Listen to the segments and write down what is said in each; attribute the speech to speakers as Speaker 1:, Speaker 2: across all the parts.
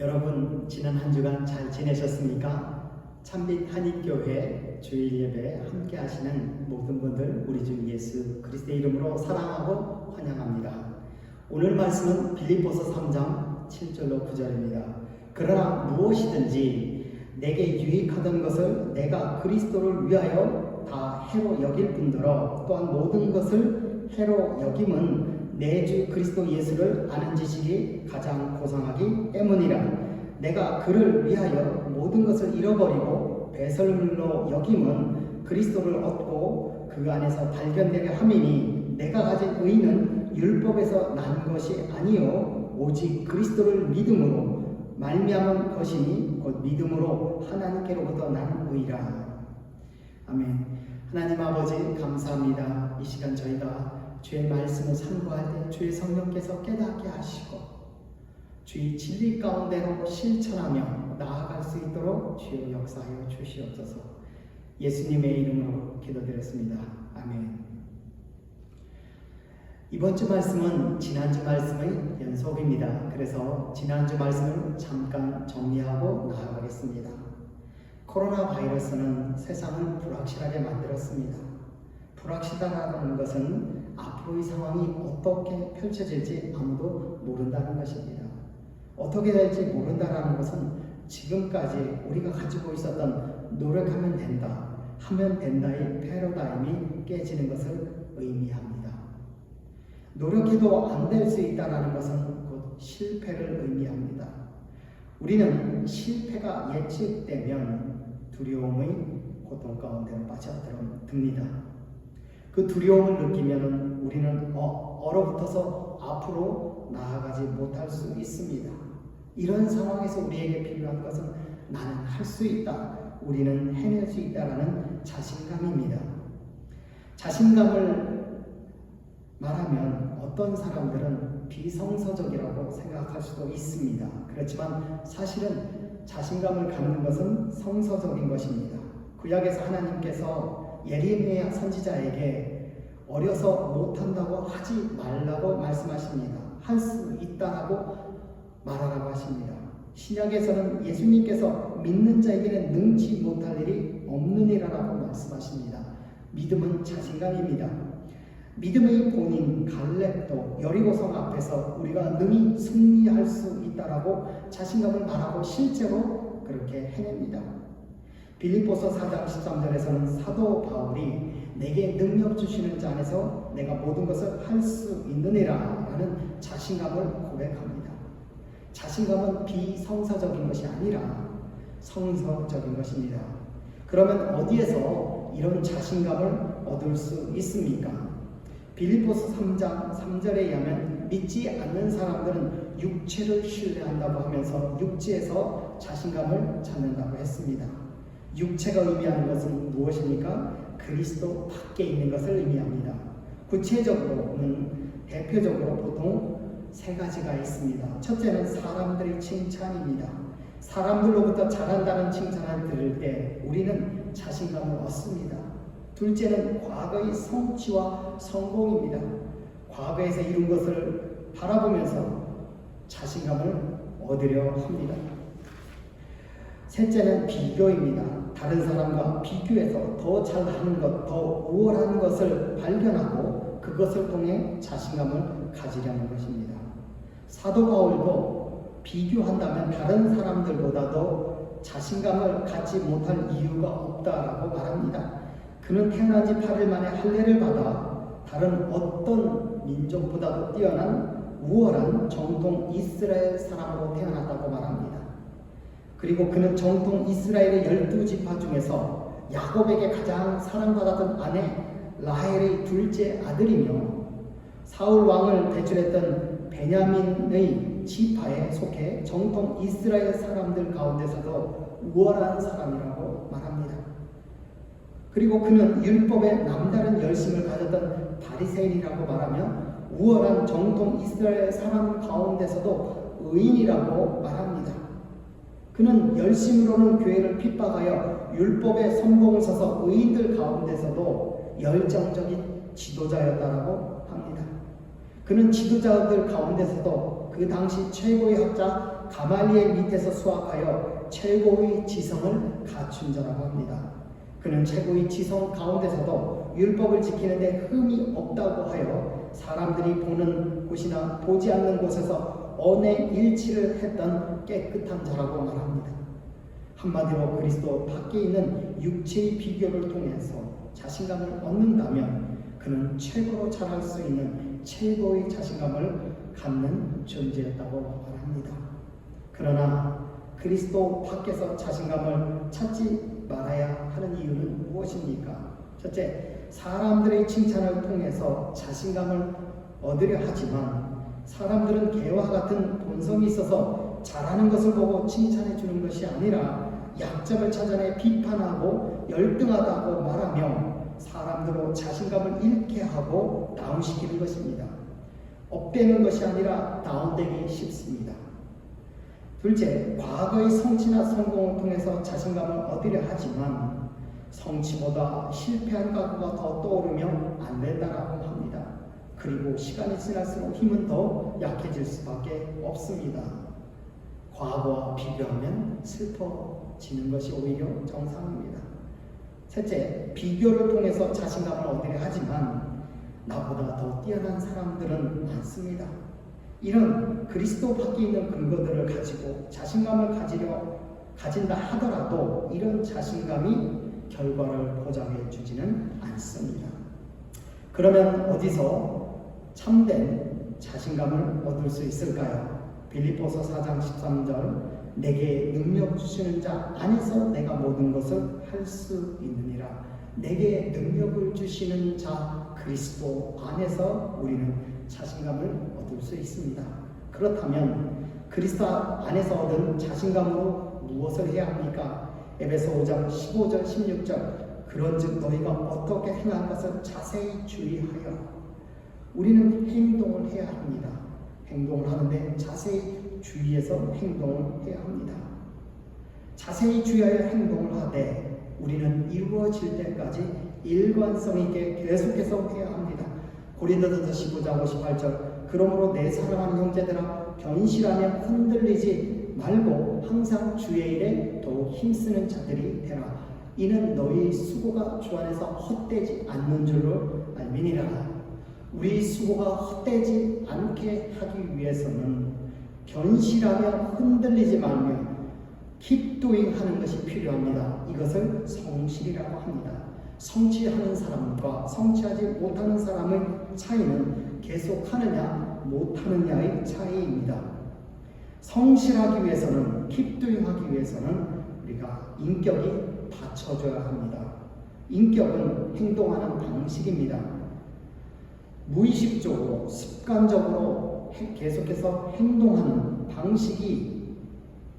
Speaker 1: 여러분, 지난 한 주간 잘 지내셨습니까? 참빛 한인교회 주일 예배 함께 하시는 모든 분들 우리 주 예수 그리스도의 이름으로 사랑하고 환영합니다. 오늘 말씀은 빌립보서 3장 7절로 9절입니다. 그러나 무엇이든지 내게 유익하던 것을 내가 그리스도를 위하여 다 해로 여길 뿐더러 또한 모든 것을 해로 여김은 내 주 그리스도 예수를 아는 지식이 가장 고상하기 때문이라. 내가 그를 위하여 모든 것을 잃어버리고 배설물로 여김은 그리스도를 얻고 그 안에서 발견되게 함이니 내가 가진 의는 율법에서 난 것이 아니요 오직 그리스도를 믿음으로 말미암은 것이니 곧 믿음으로 하나님께로부터 난 의라. 아멘. 하나님 아버지 감사합니다. 이 시간 저희가 주의 말씀을 상고할 때 주의 성령께서 깨닫게 하시고 주의 진리 가운데로 실천하며 나아갈 수 있도록 주여 역사하여 주시옵소서. 예수님의 이름으로 기도드렸습니다. 아멘. 이번 주 말씀은 지난주 말씀의 연속입니다. 그래서 지난주 말씀을 잠깐 정리하고 나아가겠습니다. 코로나 바이러스는 세상을 불확실하게 만들었습니다. 불확실하다는 것은 앞으로의 상황이 어떻게 펼쳐질지 아무도 모른다는 것입니다. 어떻게 될지 모른다는 것은 지금까지 우리가 가지고 있었던 노력하면 된다, 하면 된다의 패러다임이 깨지는 것을 의미합니다. 노력해도 안 될 수 있다는 것은 곧 실패를 의미합니다. 우리는 실패가 예측되면 두려움의 고통 가운데 빠져듭니다. 그 두려움을 느끼면 우리는 얼어붙어서 앞으로 나아가지 못할 수 있습니다. 이런 상황에서 우리에게 필요한 것은 나는 할 수 있다, 우리는 해낼 수 있다라는 자신감입니다. 자신감을 말하면 어떤 사람들은 비성서적이라고 생각할 수도 있습니다. 그렇지만 사실은 자신감을 갖는 것은 성서적인 것입니다. 구약에서 하나님께서 예레미야 선지자에게 어려서 못한다고 하지 말라고 말씀하십니다. 할 수 있다라고 말하라고 하십니다. 신약에서는 예수님께서 믿는 자에게는 능치 못할 일이 없느니라라고 말씀하십니다. 믿음은 자신감입니다. 믿음의 본인 갈렙도 여리고성 앞에서 우리가 능히 승리할 수 있다라고 자신감을 말하고 실제로 그렇게 해냅니다. 빌립보서 4장 13절에서는 사도 바울이 내게 능력 주시는 자 안에서 내가 모든 것을 할 수 있느니라 라는 자신감을 고백합니다. 자신감은 비성서적인 것이 아니라 성서적인 것입니다. 그러면 어디에서 이런 자신감을 얻을 수 있습니까? 빌립보서 3장 3절에 의하면 믿지 않는 사람들은 육체를 신뢰한다고 하면서 육체에서 자신감을 찾는다고 했습니다. 육체가 의미하는 것은 무엇입니까? 그리스도 밖에 있는 것을 의미합니다. 구체적으로는 대표적으로 보통 세 가지가 있습니다. 첫째는 사람들의 칭찬입니다. 사람들로부터 잘한다는 칭찬을 들을 때 우리는 자신감을 얻습니다. 둘째는 과거의 성취와 성공입니다. 과거에서 이룬 것을 바라보면서 자신감을 얻으려 합니다. 셋째는 비교입니다. 다른 사람과 비교해서 더 잘하는 것, 더 우월한 것을 발견하고 그것을 통해 자신감을 가지려는 것입니다. 사도 바울도 비교한다면 다른 사람들보다도 자신감을 갖지 못할 이유가 없다라고 말합니다. 그는 태어난 지 8일 만에 할례를 받아 다른 어떤 민족보다도 뛰어난 우월한 정통 이스라엘 사람으로 태어났다고 말합니다. 그리고 그는 정통 이스라엘의 12지파 중에서 야곱에게 가장 사랑받았던 아내 라헬의 둘째 아들이며 사울 왕을 배출했던 베냐민의 지파에 속해 정통 이스라엘 사람들 가운데서도 우월한 사람이라고 말합니다. 그리고 그는 율법에 남다른 열심을 가졌던 바리새인이라고 말하며 우월한 정통 이스라엘 사람 가운데서도 의인이라고 말합니다. 그는 열심으로는 교회를 핍박하여 율법에 선봉을 서서 의인들 가운데서도 열정적인 지도자였다라고 합니다. 그는 지도자들 가운데서도 그 당시 최고의 학자 가말리엘 밑에서 수학하여 최고의 지성을 갖춘 자라고 합니다. 그는 최고의 지성 가운데서도 율법을 지키는데 흠이 없다고 하여 사람들이 보는 곳이나 보지 않는 곳에서 언행일치를 했던 깨끗한 자라고 말합니다. 한마디로 그리스도 밖에 있는 육체의 비교를 통해서 자신감을 얻는다면 그는 최고로 잘할 수 있는 최고의 자신감을 갖는 존재였다고 말합니다. 그러나 그리스도 밖에서 자신감을 찾지 말아야 하는 이유는 무엇입니까? 첫째, 사람들의 칭찬을 통해서 자신감을 얻으려 하지만 사람들은 개와 같은 본성이 있어서 잘하는 것을 보고 칭찬해 주는 것이 아니라 약점을 찾아내 비판하고 열등하다고 말하며 사람들로 자신감을 잃게 하고 다운시키는 것입니다. 업되는 것이 아니라 다운되기 쉽습니다. 둘째, 과거의 성취나 성공을 통해서 자신감을 얻으려 하지만 성취보다 실패한 과거가 더 떠오르면 안 된다라고 합니다. 그리고 시간이 지날수록 힘은 더 약해질 수밖에 없습니다. 과거와 비교하면 슬퍼지는 것이 오히려 정상입니다. 셋째, 비교를 통해서 자신감을 얻으려 하지만 나보다 더 뛰어난 사람들은 많습니다. 이런 그리스도 밖에 있는 근거들을 가지고 자신감을 가진다 하더라도 이런 자신감이 결과를 보장해 주지는 않습니다. 그러면 어디서 참된 자신감을 얻을 수 있을까요? 빌립보서 4장 13절 내게 능력 주시는 자 안에서 내가 모든 것을 할 수 있느니라. 내게 능력을 주시는 자 그리스도 안에서 우리는 자신감을 얻을 수 있습니다. 그렇다면 그리스도 안에서 얻은 자신감으로 무엇을 해야 합니까? 에베소 5장 15절 16절 그런즉 너희가 어떻게 행할 것을 자세히 주의하여 우리는 행동을 해야 합니다. 행동을 하는데 자세히 주의해서 행동을 해야 합니다. 자세히 주의하여 행동을 하되 우리는 이루어질 때까지 일관성 있게 계속해서 해야 합니다. 고린도전서 15장 58절 그러므로 내 사랑하는 형제들아 견실하며 흔들리지 말고 항상 주의 일에 더욱 힘쓰는 자들이 되라. 이는 너희 수고가 주 안에서 헛되지 않는 줄로 알미니라. 우리 수고가 헛되지 않게 하기 위해서는 견실하며 흔들리지 말며 keep doing 하는 것이 필요합니다. 이것을 성실이라고 합니다. 성취하는 사람과 성취하지 못하는 사람의 차이는 계속하느냐 못하느냐의 차이입니다. 성실하기 위해서는 keep doing 하기 위해서는 우리가 인격이 받쳐줘야 합니다. 인격은 행동하는 방식입니다. 무의식적으로 습관적으로 계속해서 행동하는 방식이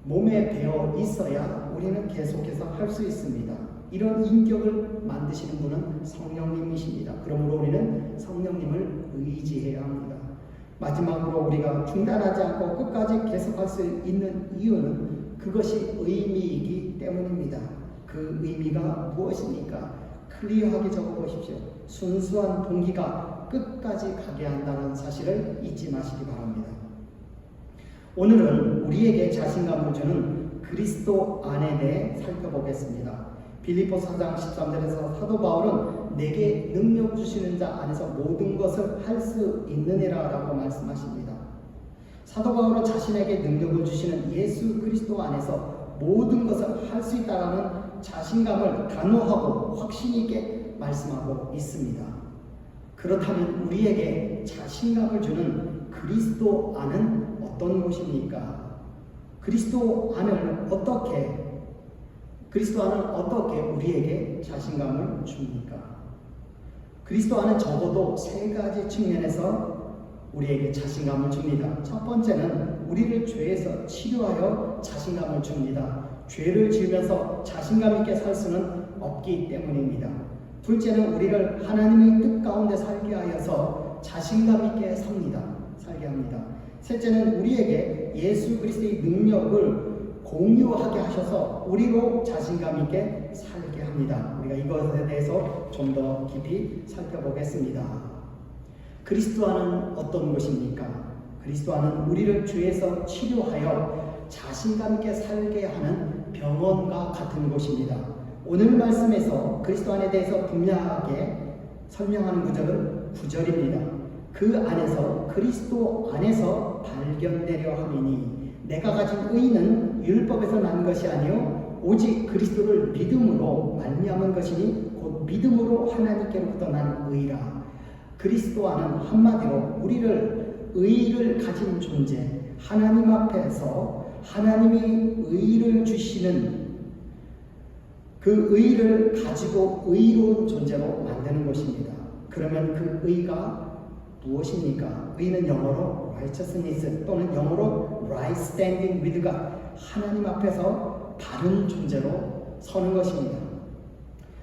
Speaker 1: 몸에 배어 있어야 우리는 계속해서 할 수 있습니다. 이런 인격을 만드시는 분은 성령님이십니다. 그러므로 우리는 성령님을 의지해야 합니다. 마지막으로 우리가 중단하지 않고 끝까지 계속할 수 있는 이유는 그것이 의미이기 때문입니다. 그 의미가 무엇입니까? 클리어하게 적어보십시오. 순수한 동기가 끝까지 가게 한다는 사실을 잊지 마시기 바랍니다. 오늘은 우리에게 자신감을 주는 그리스도 안에 대해 살펴보겠습니다. 빌립보서 4장 13절에서 사도 바울은 내게 능력 주시는 자 안에서 모든 것을 할 수 있느니라 라고 말씀하십니다. 사도 바울은 자신에게 능력을 주시는 예수 그리스도 안에서 모든 것을 할 수 있다는 자신감을 단호하고 확신 있게 말씀하고 있습니다. 그렇다면 우리에게 자신감을 주는 그리스도 안은 어떤 곳입니까? 그리스도 안은 어떻게 우리에게 자신감을 줍니까? 그리스도 안은 적어도 세 가지 측면에서 우리에게 자신감을 줍니다. 첫 번째는 우리를 죄에서 치료하여 자신감을 줍니다. 죄를 지으면서 자신감 있게 살 수는 없기 때문입니다. 둘째는 우리를 하나님의 뜻 가운데 살게 하여서 자신감 있게 살게 합니다. 셋째는 우리에게 예수 그리스도의 능력을 공유하게 하셔서 우리로 자신감 있게 살게 합니다. 우리가 이것에 대해서 좀 더 깊이 살펴보겠습니다. 그리스도 안은 어떤 것입니까? 그리스도 안은 우리를 죄에서 치료하여 자신감 있게 살게 하는 병원과 같은 곳입니다. 오늘 말씀에서 그리스도 안에 대해서 분명하게 설명하는 구절은 9절입니다. 그 안에서 그리스도 안에서 발견되려 함이니 내가 가진 의는 율법에서 난 것이 아니요 오직 그리스도를 믿음으로 말미암은 것이니 곧 믿음으로 하나님께로부터 난 의라. 그리스도 안은 한마디로 우리를 의를 가진 존재, 하나님 앞에서 하나님이 의를 주시는 그 의를 가지고 의로운 존재로 만드는 것입니다. 그러면 그 의가 무엇입니까? 의는 영어로 righteousness 또는 영어로 right standing with God, 하나님 앞에서 바른 존재로 서는 것입니다.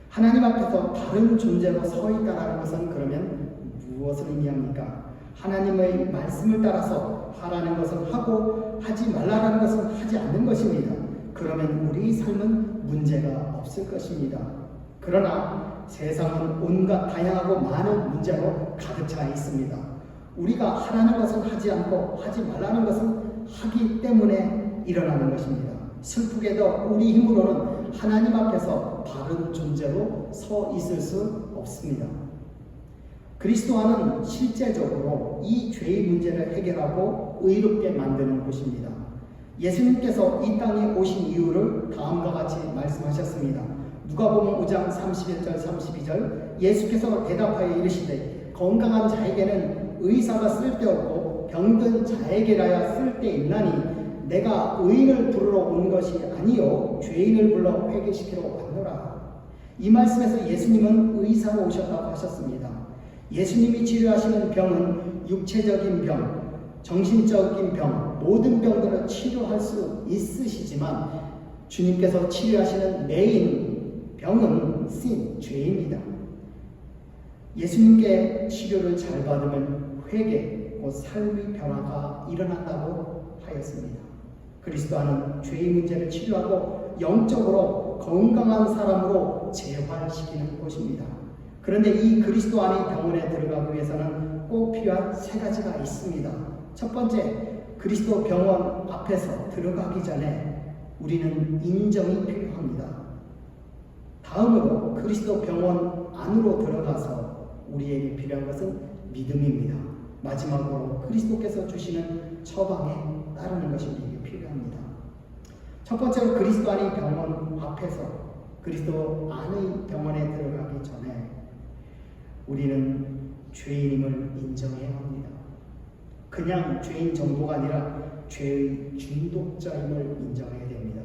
Speaker 1: 하나님 앞에서 바른 존재로 서 있다는 것은 그러면 무엇을 의미합니까? 하나님의 말씀을 따라서 하라는 것은 하고 하지 말라는 것은 하지 않는 것입니다. 그러면 우리 삶은 문제가 없을 것입니다. 그러나 세상은 온갖 다양하고 많은 문제로 가득 차 있습니다. 우리가 하라는 것은 하지 않고 하지 말라는 것은 하기 때문에 일어나는 것입니다. 슬프게도 우리 힘으로는 하나님 앞에서 바른 존재로 서 있을 수 없습니다. 그리스도 안은 실제적으로 이 죄의 문제를 해결하고 의롭게 만드는 곳입니다. 예수님께서 이 땅에 오신 이유를 다음과 같이 말씀하셨습니다. 누가복음 5장 31절 32절 예수께서 대답하여 이르시되 건강한 자에게는 의사가 쓸데없고 병든 자에게라야 쓸데있나니 내가 의인을 부르러 온 것이 아니요 죄인을 불러 회개시키러 왔노라. 이 말씀에서 예수님은 의사로 오셨다고 하셨습니다. 예수님이 치료하시는 병은 육체적인 병, 정신적인 병, 모든 병들을 치료할 수 있으시지만 주님께서 치료하시는 메인 병은 sin, 죄입니다. 예수님께 치료를 잘 받으면 회개, 곧 삶의 변화가 일어난다고 하였습니다. 그리스도 안은 죄의 문제를 치료하고 영적으로 건강한 사람으로 재활시키는 곳입니다. 그런데 이 그리스도 안의 병원에 들어가기 위해서는 꼭 필요한 세 가지가 있습니다. 첫 번째, 그리스도 병원 앞에서 들어가기 전에 우리는 인정이 필요합니다. 다음으로 그리스도 병원 안으로 들어가서 우리에게 필요한 것은 믿음입니다. 마지막으로 그리스도께서 주시는 처방에 따르는 것이 우리에게 필요합니다. 첫 번째로 그리스도 안의 병원 앞에서 그리스도 안의 병원에 들어가기 전에 우리는 죄인임을 인정해야 합니다. 그냥 죄인 정도가 아니라 죄의 중독자임을 인정해야 됩니다.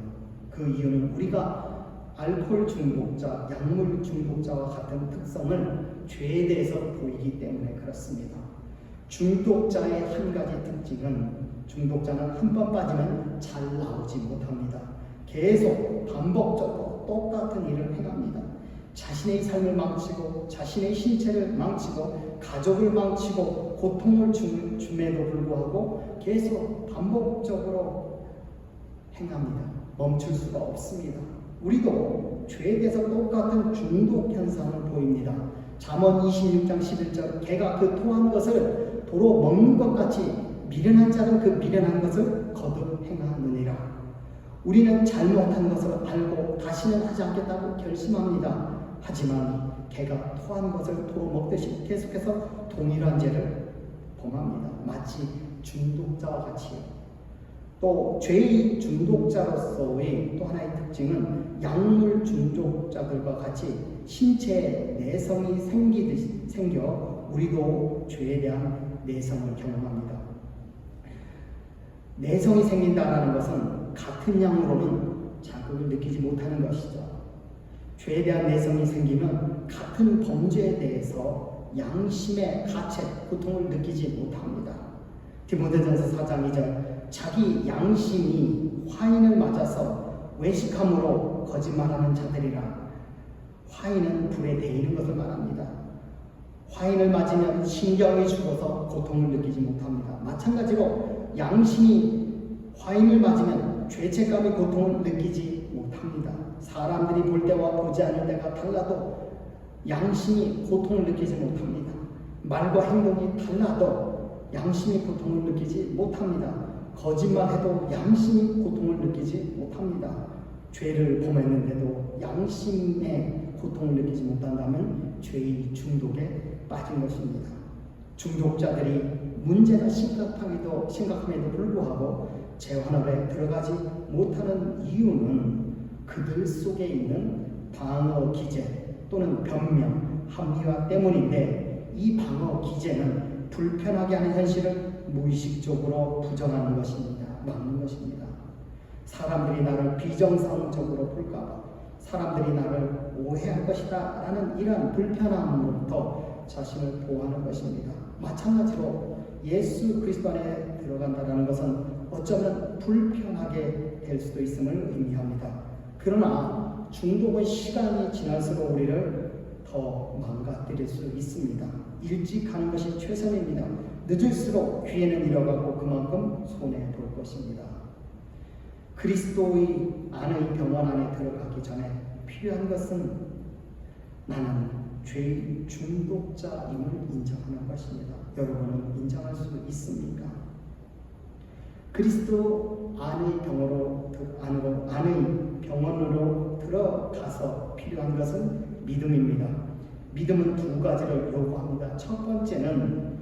Speaker 1: 그 이유는 우리가 알코올 중독자, 약물 중독자와 같은 특성을 죄에 대해서 보이기 때문에 그렇습니다. 중독자의 한 가지 특징은 중독자는 한 번 빠지면 잘 나오지 못합니다. 계속 반복적으로 똑같은 일을 행합니다. 자신의 삶을 망치고 자신의 신체를 망치고 가족을 망치고 고통을 줌에도 불구하고 계속 반복적으로 행합니다. 멈출 수가 없습니다. 우리도 죄에 대해서 똑같은 중독 현상을 보입니다. 잠언 26장 11절 개가 그 토한 것을 도로 먹는 것 같이 미련한 자는 그 미련한 것을 거듭 행하느니라. 우리는 잘못한 것을 알고 다시는 하지 않겠다고 결심합니다. 하지만 개가 토한 것을 도로 먹듯이 계속해서 동일한 죄를 범합니다. 마치 중독자와 같이요. 또 죄의 중독자로서의 또 하나의 특징은 약물 중독자들과 같이 신체에 내성이 생겨 우리도 죄에 대한 내성을 경험합니다. 내성이 생긴다는 것은 같은 약으로는 자극을 느끼지 못하는 것이죠. 죄에 대한 내성이 생기면 같은 범죄에 대해서 양심의 가책, 고통을 느끼지 못합니다. 디모데전서 4장 2절 자기 양심이 화인을 맞아서 외식함으로 거짓말하는 자들이라. 화인은 불에 데이는 것을 말합니다. 화인을 맞으면 신경이 죽어서 고통을 느끼지 못합니다. 마찬가지로 양심이 화인을 맞으면 죄책감의 고통을 느끼지 못합니다. 사람들이 볼 때와 보지 않을 때가 달라도 양심이 고통을 느끼지 못합니다. 말과 행동이 달라도 양심이 고통을 느끼지 못합니다. 거짓말해도 양심이 고통을 느끼지 못합니다. 죄를 범했는데도 양심의 고통을 느끼지 못한다면 죄의 중독에 빠진 것입니다. 중독자들이 문제가 심각함에도 불구하고 재활원에 들어가지 못하는 이유는 그들 속에 있는 방어 기제 또는 변명, 합리화 때문인데 이 방어 기제는 불편하게 하는 현실을 무의식적으로 부정하는 것입니다. 막는 것입니다. 사람들이 나를 비정상적으로 볼까봐, 사람들이 나를 오해할 것이다 라는 이러한 불편함으로부터 자신을 보호하는 것입니다. 마찬가지로 예수 그리스도 안에 들어간다는 것은 어쩌면 불편하게 될 수도 있음을 의미합니다. 그러나 중독은 시간이 지날수록 우리를 더 망가뜨릴 수 있습니다. 일찍 가는 것이 최선입니다. 늦을수록 기회는 잃어가고 그만큼 손해볼 것입니다. 그리스도의 안의 병원 안에 들어가기 전에 필요한 것은 나는 죄의 중독자임을 인정하는 것입니다. 여러분은 인정할 수 있습니까? 그리스도 안의 병원으로 들어가서 필요한 것은 믿음입니다. 믿음은 두 가지를 요구합니다. 첫 번째는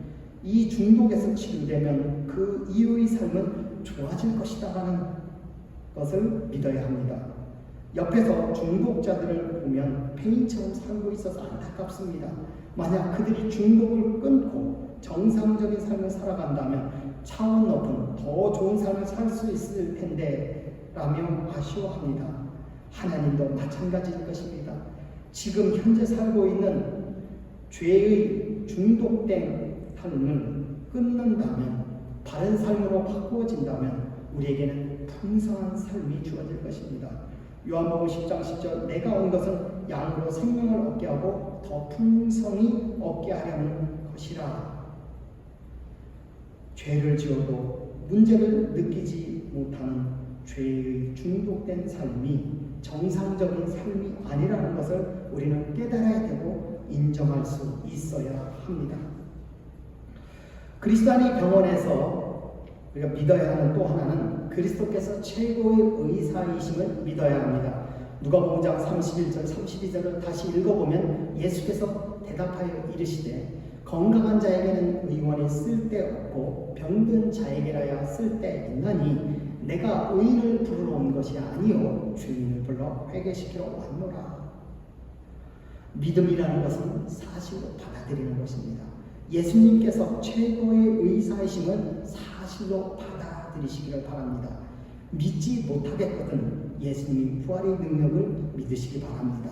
Speaker 1: 이 중독에서 치유되면 그 이후의 삶은 좋아질 것이다라는 것을 믿어야 합니다. 옆에서 중독자들을 보면 폐인처럼 살고 있어서 안타깝습니다. 만약 그들이 중독을 끊고 정상적인 삶을 살아간다면 차원 높은 더 좋은 삶을 살 수 있을 텐데 라며 아쉬워합니다. 하나님도 마찬가지일 것입니다. 지금 현재 살고 있는 죄의 중독된 삶을 끊는다면, 바른 삶으로 바꾸어진다면 우리에게는 풍성한 삶이 주어질 것입니다. 요한복음 10장 10절 내가 온 것은 양으로 생명을 얻게 하고 받고 더 풍성히 얻게 하려는 것이라. 죄를 지어도 문제를 느끼지 못하는 죄의 중독된 삶이 정상적인 삶이 아니라는 것을 우리는 깨달아야 되고 인정할 수 있어야 합니다. 그리스도 안의 병원에서 우리가 믿어야 하는 또 하나는 그리스도께서 최고의 의사이심을 믿어야 합니다. 누가복음 31절 32절을 다시 읽어보면 예수께서 대답하여 이르시되 건강한 자에게는 의원이 쓸데없고 병든 자에게라야 쓸데있나니 내가 의인을 부르러 온 것이 아니요 죄인을 불러 회개시키러 왔노라. 믿음이라는 것은 사실로 받아들이는 것입니다. 예수님께서 최고의 의사이심을 사실로 받아들이시기를 바랍니다. 믿지 못하겠거든 예수님의 부활의 능력을 믿으시기 바랍니다.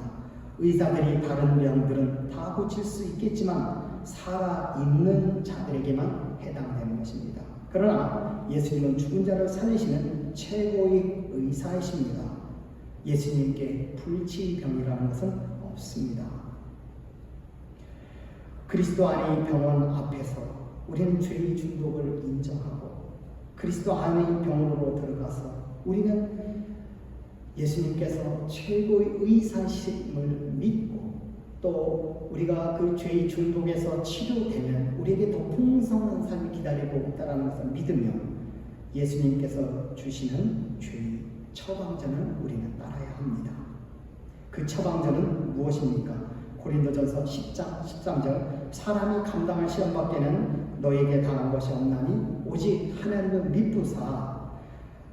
Speaker 1: 의사들이 다른 병들은 다 고칠 수 있겠지만 살아있는 자들에게만 해당되는 것입니다. 그러나 예수님은 죽은 자를 살리시는 최고의 의사이십니다. 예수님께 불치병이라는 것은 없습니다. 그리스도 안의 병원 앞에서 우리는 죄의 중독을 인정하고 그리스도 안의 병원으로 들어가서 우리는 예수님께서 최고의 의사심을 믿고 또 우리가 그 죄의 중독에서 치료되면 우리에게 더 풍성한 삶이 기다리고 있다는 것을 믿으며 예수님께서 주시는 죄의 처방전을 우리는 따라야 합니다. 그 처방전은 무엇입니까? 고린도전서 10장 13절 사람이 감당할 시험밖에는 너에게 당한 것이 없나니 오직 하나님은 미쁘사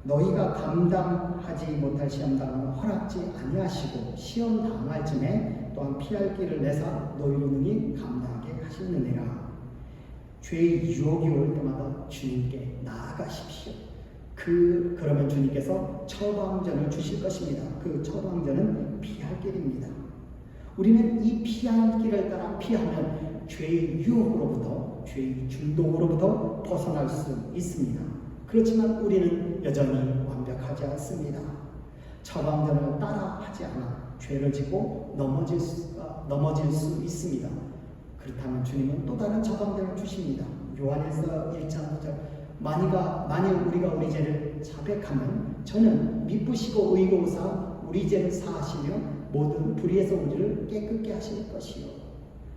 Speaker 1: 너희가 감당하지 못할 시험당은 허락지 아니하시고 시험 당할 쯤에 또한 피할 길을 내사 너희로 능히 감당하게 하시느니라. 죄의 유혹이 올 때마다 주님께 나아가십시오. 그러면 주님께서 처방전을 주실 것입니다. 그 처방전은 피할 길입니다. 우리는 이 피할 길을 따라 피하면 죄의 유혹으로부터 죄의 중독으로부터 벗어날 수 있습니다. 그렇지만 우리는 여전히 완벽하지 않습니다. 처방전을 따라 하지 않아 죄를 짓고 넘어질 수 있습니다. 그렇다면 주님은 또 다른 처방전을 주십니다. 요한일서 1장 9절 만일 우리가 우리 죄를 자백하면 저는 미쁘시고 의로우사 우리 죄를 사하시며 모든 불의에서 우리를 깨끗게 하실 것이요.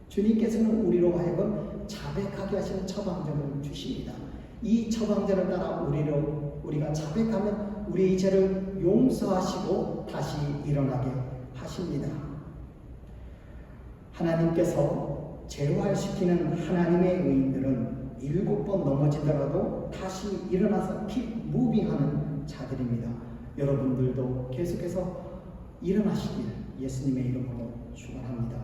Speaker 1: 주님께서는 우리로 하여금 자백하게 하시는 처방전을 주십니다. 이 처방전을 따라 우리가 자백하면 우리의 죄를 용서하시고 다시 일어나게 하십니다. 하나님께서 재활시키는 하나님의 의인들은 7번 넘어지더라도 다시 일어나서 keep moving 하는 자들입니다. 여러분들도 계속해서 일어나시길 예수님의 이름으로 축원합니다.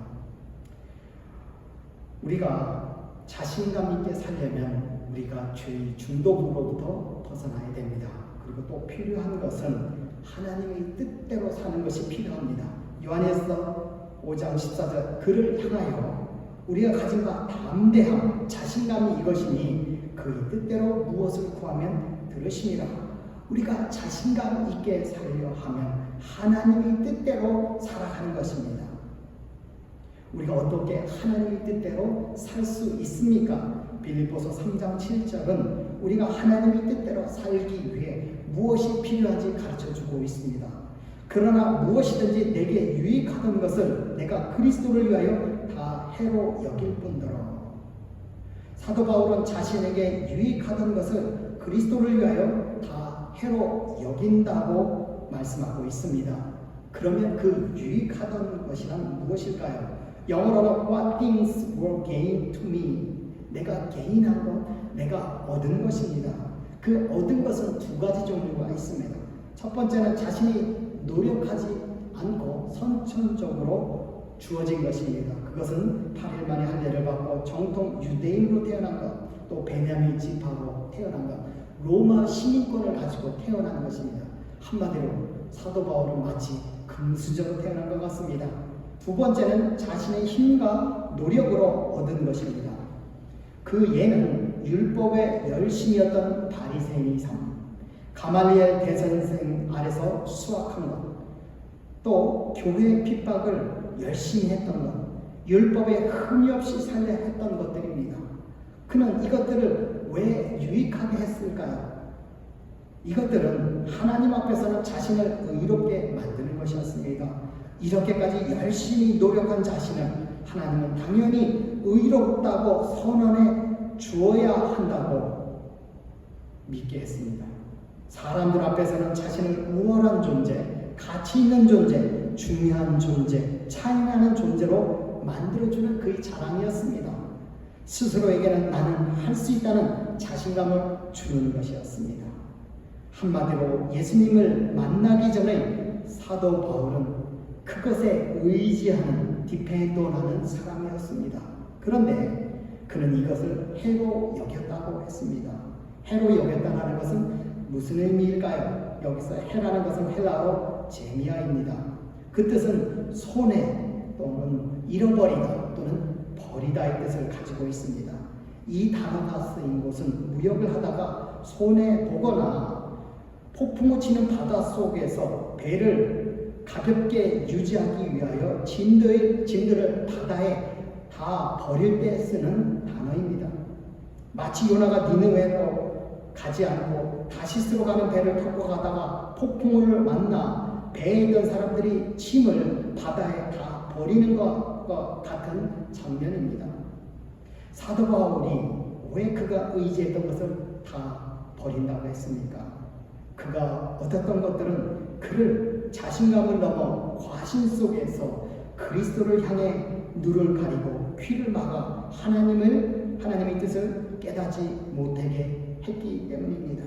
Speaker 1: 우리가 자신감 있게 살려면 우리가 죄의 중독으로부터 벗어나야 됩니다. 그리고 또 필요한 것은 하나님의 뜻대로 사는 것이 필요합니다. 요한일서 5장 14절 그를 향하여 우리가 가진 바 담대함, 자신감이 이것이니 그의 뜻대로 무엇을 구하면 들으시니라. 우리가 자신감 있게 살려 하면 하나님의 뜻대로 살아가는 것입니다. 우리가 어떻게 하나님의 뜻대로 살 수 있습니까? 빌립보서 3장 7절은 우리가 하나님의 뜻대로 살기 위해 무엇이 필요한지 가르쳐주고 있습니다. 그러나 무엇이든지 내게 유익하던 것을 내가 그리스도를 위하여 다 해로 여길 뿐더러. 사도 바울은 자신에게 유익하던 것을 그리스도를 위하여 다 해로 여긴다고 말씀하고 있습니다. 그러면 그 유익하던 것이란 무엇일까요? 영어로는 What things were gain to me? 내가 개인한 것, 내가 얻은 것입니다. 그 얻은 것은 두 가지 종류가 있습니다. 첫 번째는 자신이 노력하지 않고 선천적으로 주어진 것입니다. 그것은 8일 만에 할례를 받고 정통 유대인으로 태어난 것, 또 베냐민 지파로 태어난 것, 로마 시민권을 가지고 태어난 것입니다. 한마디로 사도 바울은 마치 금수저로 태어난 것 같습니다. 두 번째는 자신의 힘과 노력으로 얻은 것입니다. 그 예는 율법의 열심이었던 바리새인의 삶, 가말리엘 대선생 아래서 수학한 것, 또 교회 핍박을 열심히 했던 것, 율법에 흠이 없이 살려 했던 것들입니다. 그는 이것들을 왜 유익하게 했을까요? 이것들은 하나님 앞에서는 자신을 의롭게 만드는 것이었습니다. 이렇게까지 열심히 노력한 자신을 하나님은 당연히 의롭다고 선언해 주어야 한다고 믿게 했습니다. 사람들 앞에서는 자신을 우월한 존재, 가치 있는 존재, 중요한 존재, 차이나는 존재로 만들어주는 그의 자랑이었습니다. 스스로에게는 나는 할 수 있다는 자신감을 주는 것이었습니다. 한마디로 예수님을 만나기 전에 사도 바울은 그것에 의지하는 디펜던하는 사람이었습니다. 그런데 그는 이것을 해로 여겼다고 했습니다. 해로 여겼다는 것은 무슨 의미일까요? 여기서 해라는 것은 헬라어로 제미아입니다. 그 뜻은 손해 또는 잃어버리다 또는 버리다의 뜻을 가지고 있습니다. 이 단어가 쓰인 곳은 무역을 하다가 손해보거나 폭풍우 치는 바다 속에서 배를 가볍게 유지하기 위하여 짐들을 바다에 다 버릴 때 쓰는 단어입니다. 마치 요나가 니느웨로 가지 않고 다시스로 가는 배를 타고 가다가 폭풍우를 만나 배에 있던 사람들이 짐을 바다에 다 버리는 것과 같은 장면입니다. 사도 바울이 왜 그가 의지했던 것을 다 버린다고 했습니까? 그가 얻었던 것들은 그를 자신감을 넘어 과신 속에서 그리스도를 향해 눈을 가리고 귀를 막아 하나님의 뜻을 깨닫지 못하게 했기 때문입니다.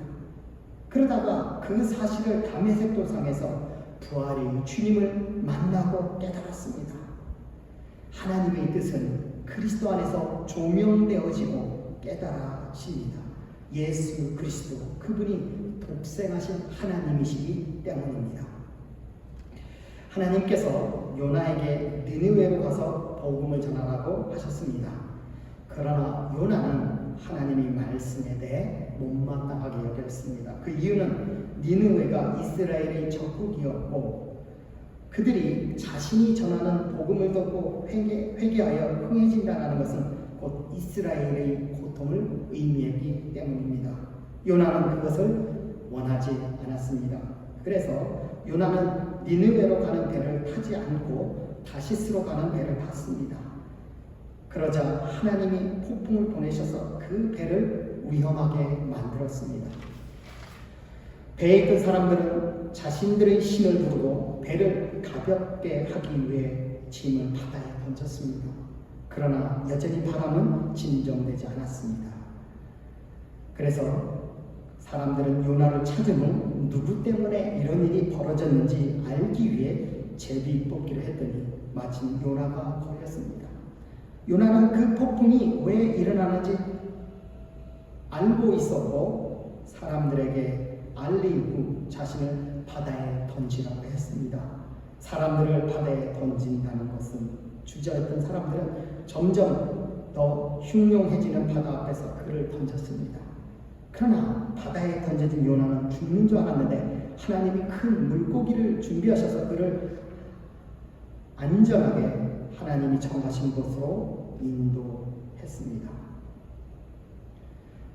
Speaker 1: 그러다가 그 사실을 담에색 도상에서 부활의 주님을 만나고 깨달았습니다. 하나님의 뜻은 그리스도 안에서 조명되어지고 깨달아집니다. 예수 그리스도 그분이 독생하신 하나님이시기 때문입니다. 하나님께서 요나에게 니느웨로 가서 복음을 전하라고 하셨습니다. 그러나 요나는 하나님의 말씀에 대해 못마땅하게 여겼습니다. 그 이유는 니느웨가 이스라엘의 적국이었고 그들이 자신이 전하는 복음을 듣고 회개하여 흥해진다는 것은 곧 이스라엘의 고통을 의미했기 때문입니다. 요나는 그것을 원하지 않았습니다. 그래서 요나는 니느웨로 가는 배를 타지 않고 다시스로 가는 배를 탔습니다. 그러자 하나님이 폭풍을 보내셔서 그 배를 위험하게 만들었습니다. 배에 있던 사람들은 자신들의 신을 부르고 배를 가볍게 하기 위해 짐을 바다에 던졌습니다. 그러나 여전히 바람은 진정되지 않았습니다. 그래서 사람들은 요나를 찾은 후 누구 때문에 이런 일이 벌어졌는지 알기 위해 제비 뽑기를 했더니 마침 요나가 걸렸습니다. 요나는 그 폭풍이 왜 일어나는지 알고 있었고 사람들에게 알린 후 자신을 바다에 던지라고 했습니다. 사람들을 바다에 던진다는 것은 주저했던 사람들은 점점 더 흉흉해지는 바다 앞에서 그를 던졌습니다. 그러나 바다에 던져진 요나는 죽는 줄 알았는데 하나님이 큰 물고기를 준비하셔서 그를 안전하게 하나님이 정하신 곳으로 인도했습니다.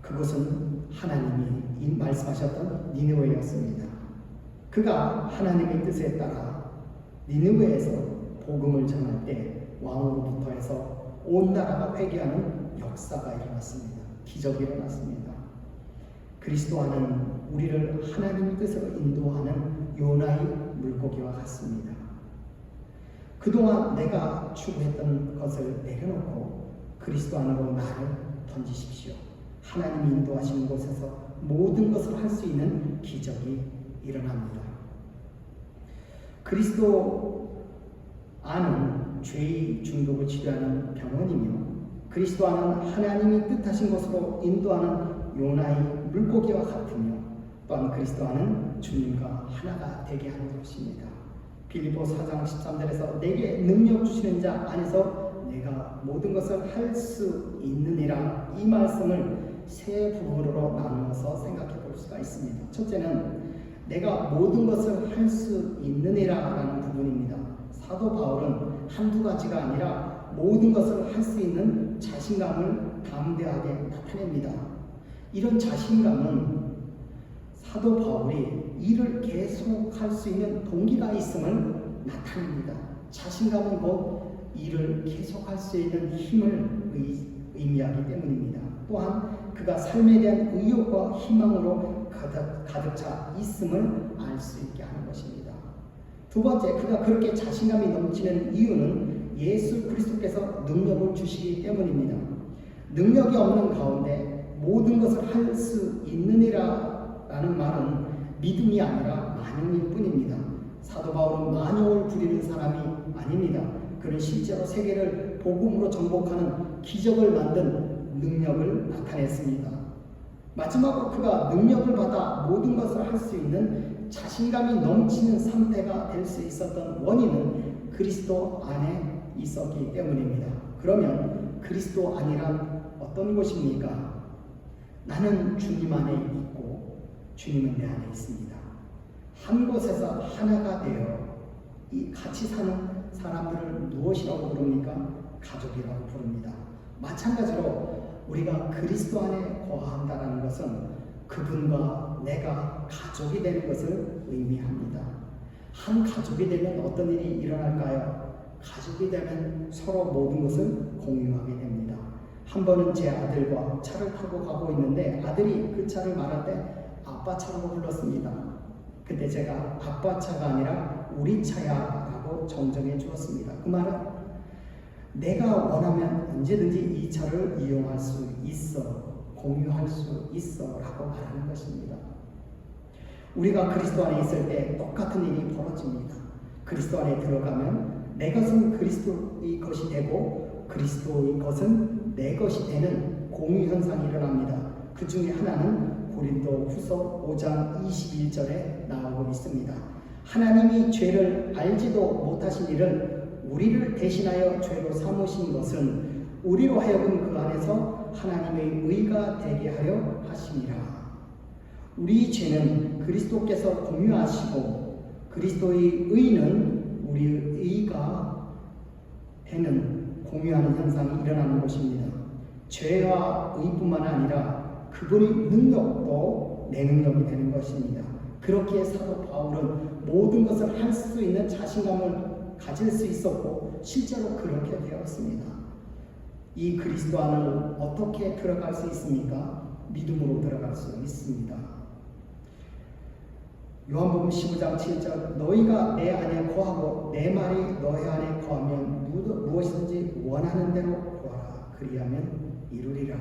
Speaker 1: 그곳은 하나님이 말씀하셨던 니느웨였습니다. 그가 하나님의 뜻에 따라 니느웨에서 복음을 전할 때 왕으로부터 해서 온 나라가 회개하는 역사가 일어났습니다. 기적이 일어났습니다. 그리스도와는 우리를 하나님의 뜻으로 인도하는 요나의 물고기와 같습니다. 그동안 내가 추구했던 것을 내려놓고 그리스도 안으로 나를 던지십시오. 하나님이 인도하시는 곳에서 모든 것을 할 수 있는 기적이 일어납니다. 그리스도 안은 죄의 중독을 치료하는 병원이며 그리스도 안은 하나님이 뜻하신 곳으로 인도하는 요나의 물고기와 같으며 또한 그리스도 안은 주님과 하나가 되게 하는 것입니다. 빌립보 4장 13절에서 내게 능력 주시는 자 안에서 내가 모든 것을 할 수 있느니라 이 말씀을 세 부분으로 나누어서 생각해 볼 수가 있습니다. 첫째는 내가 모든 것을 할 수 있느니라 라는 부분입니다. 사도 바울은 한두 가지가 아니라 모든 것을 할 수 있는 자신감을 담대하게 나타냅니다. 이런 자신감은 사도 바울이 일을 계속할 수 있는 동기가 있음을 나타냅니다. 자신감은 곧 일을 계속할 수 있는 힘을 의미하기 때문입니다. 또한 그가 삶에 대한 의욕과 희망으로 가득 차 있음을 알 수 있게 하는 것입니다. 두 번째, 그가 그렇게 자신감이 넘치는 이유는 예수 그리스도께서 능력을 주시기 때문입니다. 능력이 없는 가운데 모든 것을 할 수 있느니라 라는 말은 믿음이 아니라 만용일 뿐입니다. 사도 바울은 만용을 부리는 사람이 아닙니다. 그는 실제로 세계를 복음으로 정복하는 기적을 만든 능력을 나타냈습니다. 마지막으로 그가 능력을 받아 모든 것을 할 수 있는 자신감이 넘치는 상태가 될 수 있었던 원인은 그리스도 안에 있었기 때문입니다. 그러면 그리스도 안이란 어떤 것입니까? 나는 주님 안에 있고 주님은 내 안에 있습니다. 한 곳에서 하나가 되어 같이 사는 사람들을 무엇이라고 부릅니까? 가족이라고 부릅니다. 마찬가지로 우리가 그리스도 안에 거한다는 것은 그분과 내가 가족이 되는 것을 의미합니다. 한 가족이 되면 어떤 일이 일어날까요? 가족이 되면 서로 모든 것을 공유하게 됩니다. 한 번은 제 아들과 차를 타고 가고 있는데 아들이 그 차를 말할 때 아빠 차라고 불렀습니다. 그때 제가 아빠 차가 아니라 우리 차야 라고 정정해 주었습니다. 그 말은 내가 원하면 언제든지 이 차를 이용할 수 있어, 공유할 수 있어 라고 말하는 것입니다. 우리가 그리스도 안에 있을 때 똑같은 일이 벌어집니다. 그리스도 안에 들어가면 내 것은 그리스도의 것이 되고 그리스도의 것은 내 것이 되는 공유 현상이 일어납니다. 그 중에 하나는 고린도 후서 5장 21절에 나오고 있습니다. 하나님이 죄를 알지도 못하신 일을 우리를 대신하여 죄로 삼으신 것은 우리로 하여금 그 안에서 하나님의 의가 되게 하려 하심이라. 우리 죄는 그리스도께서 공유하시고 그리스도의 의는 우리의 의가 되는 공유하는 현상이 일어나는 것입니다. 죄와 의뿐만 아니라 그분의 능력도 내 능력이 되는 것입니다. 그렇기에 사도 바울은 모든 것을 할 수 있는 자신감을 가질 수 있었고 실제로 그렇게 되었습니다. 이 그리스도 안을 어떻게 들어갈 수 있습니까? 믿음으로 들어갈 수 있습니다. 요한복음 15장 7절 너희가 내 안에 거하고 내 말이 너희 안에 거하면 무엇이든지 원하는 대로 구하라. 그리하면 이루리라.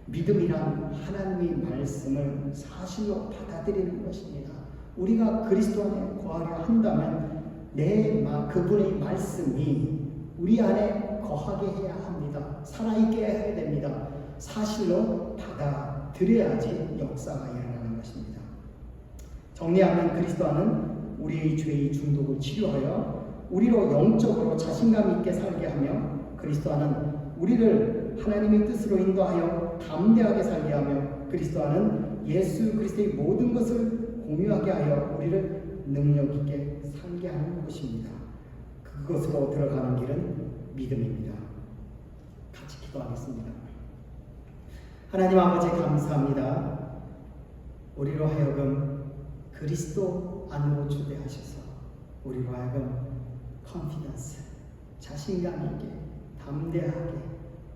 Speaker 1: 믿음이란 하나님의 말씀을 사실로 받아들이는 것입니다. 우리가 그리스도 안에 거하려 한다면 그분의 말씀이 우리 안에 거하게 해야 합니다. 살아있게 해야 됩니다. 사실로 받아들여야지 역사가 일어나는 것입니다. 정리하면 그리스도 안은 우리의 죄의 중독을 치료하여 우리로 영적으로 자신감 있게 살게 하며 그리스도 안은 우리를 하나님의 뜻으로 인도하여 담대하게 살게 하며 그리스도 안은 예수 그리스도의 모든 것을 공유하게 하여 우리를 능력 있게 살게 하는 것입니다. 그것으로 들어가는 길은 믿음입니다. 같이 기도하겠습니다. 하나님 아버지 감사합니다. 우리로 하여금 그리스도 안으로 초대하셔서 우리로 하여금 컨피던스, 자신감 있게, 담대하게,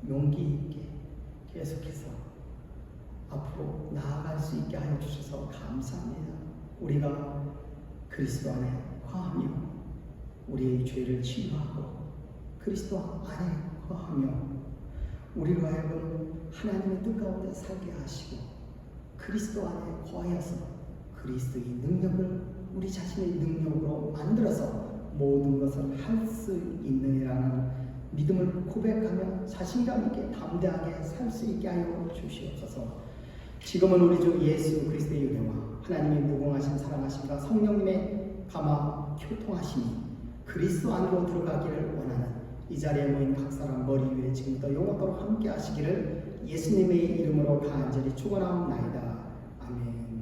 Speaker 1: 용기 있게 계속해서 앞으로 나아갈 수 있게 하여 주셔서 감사합니다. 우리가 그리스도 안에 거하며 우리의 죄를 치유하고 그리스도 안에 거하며 우리로 하여금 하나님의 뜻 가운데 살게 하시고 그리스도 안에 거하여서 그리스도의 능력을 우리 자신의 능력으로 만들어서 모든 것을 할 수 있느니라는 믿음을 고백하며 자신감 있게 담대하게 살 수 있게 하여 주시옵소서. 지금은 우리 주 예수 그리스도의 은혜와 하나님의 무궁하신 사랑하심과 성령님의 감화 교통하심이 그리스도 안으로 들어가기를 원하는 이 자리에 모인 각 사람 머리 위에 지금부터 영원토록 함께 하시기를 예수님의 이름으로 간절히 축원하옵나이다. 아멘.